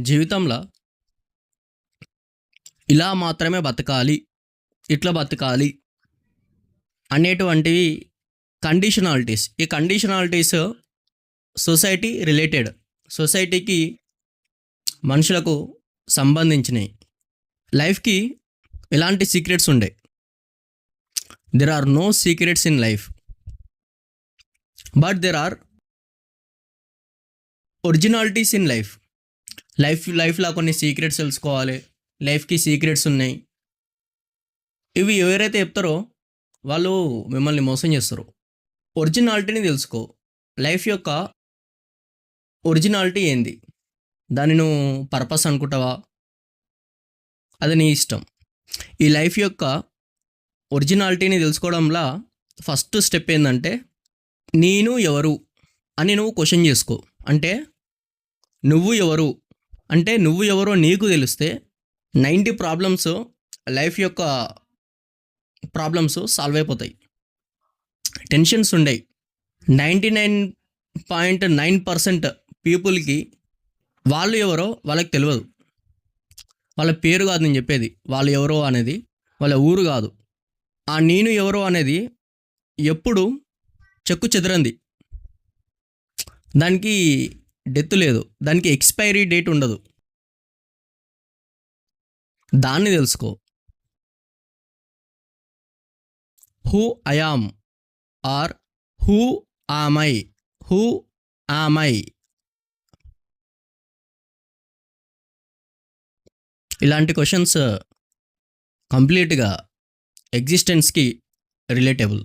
జీవితంలో ఇలా మాత్రమే బతకాలి, ఇట్లా బతకాలి అనేటువంటివి కండిషనాలిటీస్. ఈ కండిషనాలిటీస్ సొసైటీ రిలేటెడ్, సొసైటీకి మనుషులకు సంబంధించినవి. లైఫ్కి ఎలాంటి సీక్రెట్స్ ఉండే. There are no secrets in life, but there are originalities in life. లైఫ్లో కొన్ని సీక్రెట్స్ తెలుసుకోవాలి. లైఫ్కి సీక్రెట్స్ ఉన్నాయి. ఇవి ఎవరైతే చెప్తారో వాళ్ళు మిమ్మల్ని మోసం చేస్తారు. ఒరిజినాలిటీని తెలుసుకో. లైఫ్ యొక్క ఒరిజినాలిటీ ఏంది, దాన్ని నువ్వు పర్పస్ అనుకుంటావా, అది నీ ఇష్టం. ఈ లైఫ్ యొక్క ఒరిజినాలిటీని తెలుసుకోవడంలో ఫస్ట్ స్టెప్ ఏంటంటే, నేను ఎవరు అని నువ్వు క్వశ్చన్ చేసుకో. అంటే నువ్వు ఎవరు అంటే నువ్వు ఎవరో నీకు తెలిస్తే 90 ప్రాబ్లమ్స్, లైఫ్ యొక్క ప్రాబ్లమ్స్ సాల్వ్ అయిపోతాయి. టెన్షన్స్ ఉండయి. 99.9% పీపుల్కి వాళ్ళు ఎవరో వాళ్ళకి తెలియదు. వాళ్ళ పేరు కాదు నేను చెప్పేది, వాళ్ళు ఎవరో అనేది వాళ్ళ ఊరు కాదు. ఆ నేను ఎవరో అనేది ఎప్పుడు చెక్కు చెదరంది. దానికి డెత్ లేదు, దానికి ఎక్స్పైరీ డేట్ ఉండదు. దాన్ని తెలుసుకో. Who I am or who am I, who am I, ఇలాంటి క్వశ్చన్స్ కంప్లీట్గా ఎగ్జిస్టెన్స్కి రిలేటబుల్.